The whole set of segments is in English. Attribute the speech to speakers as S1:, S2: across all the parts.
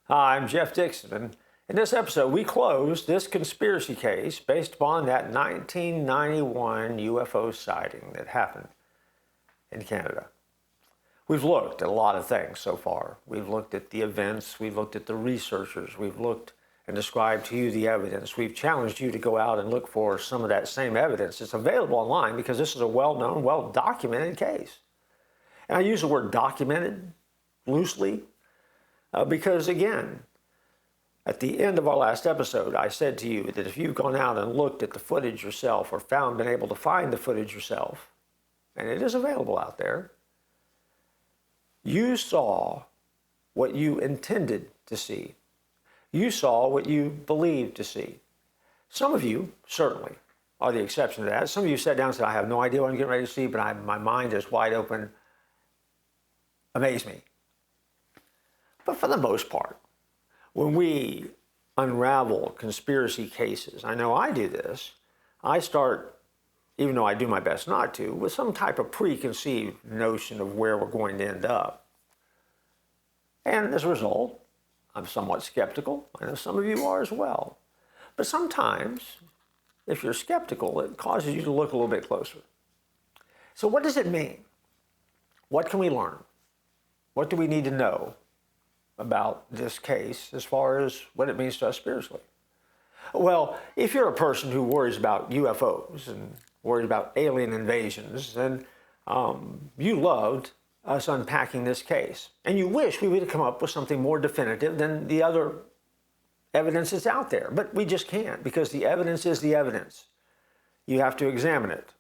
S1: Hi, I'm Jeff Dixon, and in this episode, we close this conspiracy case based upon that 1991 UFO sighting that happened in Canada. We've looked at a lot of things so far. We've looked at the events, we've looked at the researchers, we've looked and described to you the evidence. We've challenged you to go out and look for some of that same evidence. It's available online because this is a well-known, well-documented case. And I use the word documented loosely because, again, at the end of our last episode, I said to you that if you've gone out and looked at the footage yourself or been able to find the footage yourself, and it is available out there, you saw what you intended to see. You saw what you believed to see. Some of you, certainly, are the exception to that. Some of you sat down and said, I have no idea what I'm getting ready to see, but my mind is wide open. Amaze me. But for the most part, when we unravel conspiracy cases, I know I do this, I start, even though I do my best not to, with some type of preconceived notion of where we're going to end up. And as a result, I'm somewhat skeptical. I know some of you are as well. But sometimes, if you're skeptical, it causes you to look a little bit closer. So what does it mean? What can we learn? What do we need to know about this case as far as what it means to us spiritually? Well, if you're a person who worries about UFOs and worries about alien invasions, then you loved us unpacking this case. And you wish we would have come up with something more definitive than the other evidence that's out there. But we just can't, because the evidence is the evidence. You have to examine it.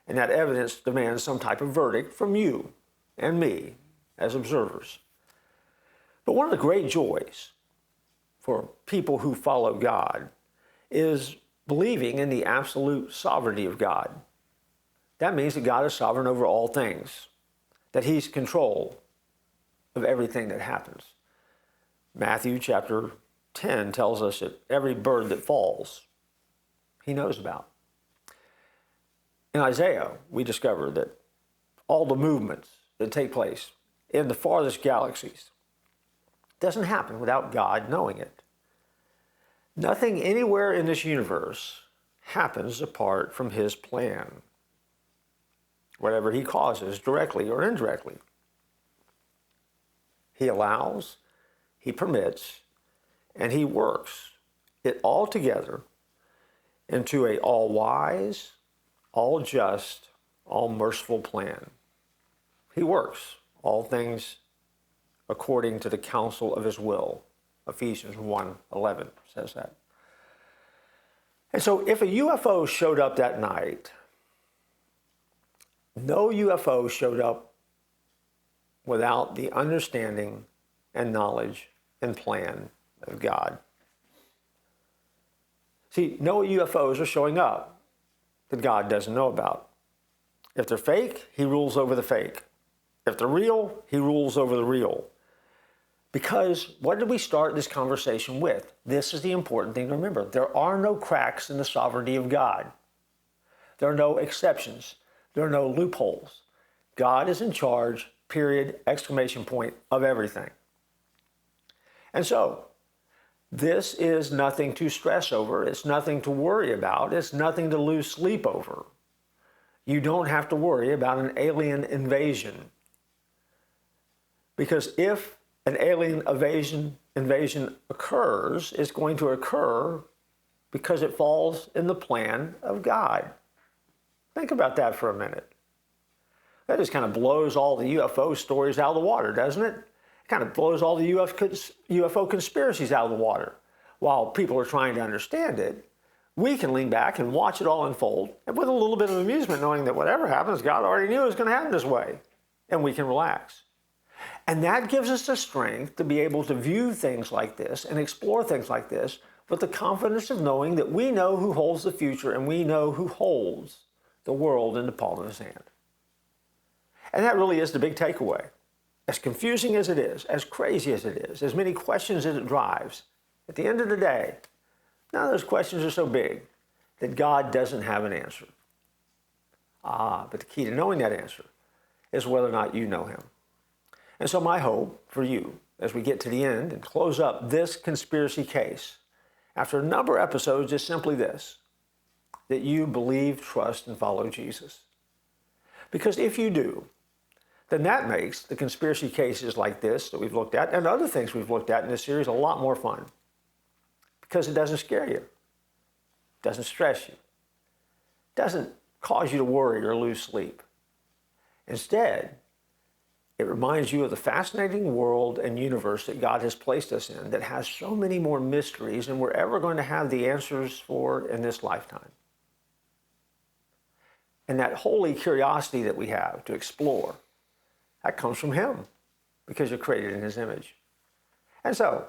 S1: And that evidence demands some type of verdict from you and me as observers. But one of the great joys for people who follow God is believing in the absolute sovereignty of God. That means that God is sovereign over all things, that He's control of everything that happens. Matthew chapter 10 tells us that every bird that falls, He knows about. In Isaiah, we discover that all the movements that take place in the farthest galaxies doesn't happen without God knowing it. Nothing anywhere in this universe happens apart from His plan. Whatever He causes, directly or indirectly, He allows, He permits, and He works it all together into a all-wise, all-just, all-merciful plan. He works all things according to the counsel of His will. Ephesians 1:11 says that. And so if a UFO showed up that night, no UFO showed up without the understanding and knowledge and plan of God. See, no UFOs are showing up that God doesn't know about. If they're fake, He rules over the fake. If they're real, He rules over the real. Because what did we start this conversation with? This is the important thing to remember. There are no cracks in the sovereignty of God. There are no exceptions. There are no loopholes. God is in charge, period, exclamation point, of everything. And so, this is nothing to stress over. It's nothing to worry about. It's nothing to lose sleep over. You don't have to worry about an alien invasion. Because if an alien invasion occurs, it's going to occur because it falls in the plan of God. Think about that for a minute. That just kind of blows all the UFO stories out of the water, doesn't it? It kind of blows all the UFO conspiracies out of the water. While people are trying to understand it, we can lean back and watch it all unfold, and with a little bit of amusement, knowing that whatever happens, God already knew it was going to happen this way, and we can relax. And that gives us the strength to be able to view things like this and explore things like this with the confidence of knowing that we know who holds the future and we know who holds the world in the palm of His hand. And that really is the big takeaway. As confusing as it is, as crazy as it is, as many questions as it drives, at the end of the day, none of those questions are so big that God doesn't have an answer. But the key to knowing that answer is whether or not you know Him. And so my hope for you as we get to the end and close up this conspiracy case, after a number of episodes, is simply this: that you believe, trust, and follow Jesus. Because if you do, then that makes the conspiracy cases like this that we've looked at and other things we've looked at in this series a lot more fun. Because it doesn't scare you, doesn't stress you, doesn't cause you to worry or lose sleep. Instead, it reminds you of the fascinating world and universe that God has placed us in that has so many more mysteries than we're ever going to have the answers for in this lifetime. And that holy curiosity that we have to explore, that comes from Him because you're created in His image. And so,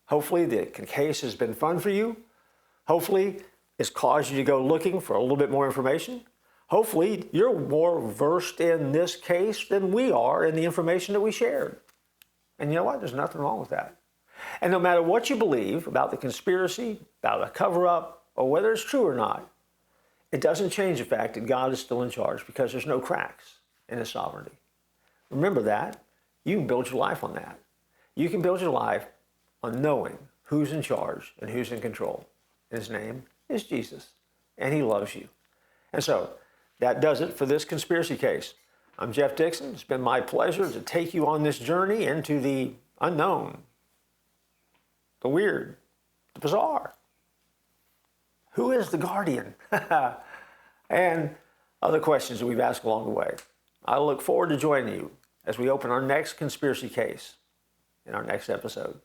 S1: hopefully the case has been fun for you. Hopefully it's caused you to go looking for a little bit more information. Hopefully you're more versed in this case than we are in the information that we shared. And you know what? There's nothing wrong with that. And no matter what you believe about the conspiracy, about a cover-up, or whether it's true or not, it doesn't change the fact that God is still in charge because there's no cracks in His sovereignty. Remember that. You can build your life on that. You can build your life on knowing who's in charge and who's in control. His name is Jesus, and He loves you. And so, that does it for this conspiracy case. I'm Jeff Dixon. It's been my pleasure to take you on this journey into the unknown, the weird, the bizarre. Who is the Guardian? And other questions that we've asked along the way. I look forward to joining you as we open our next conspiracy case in our next episode.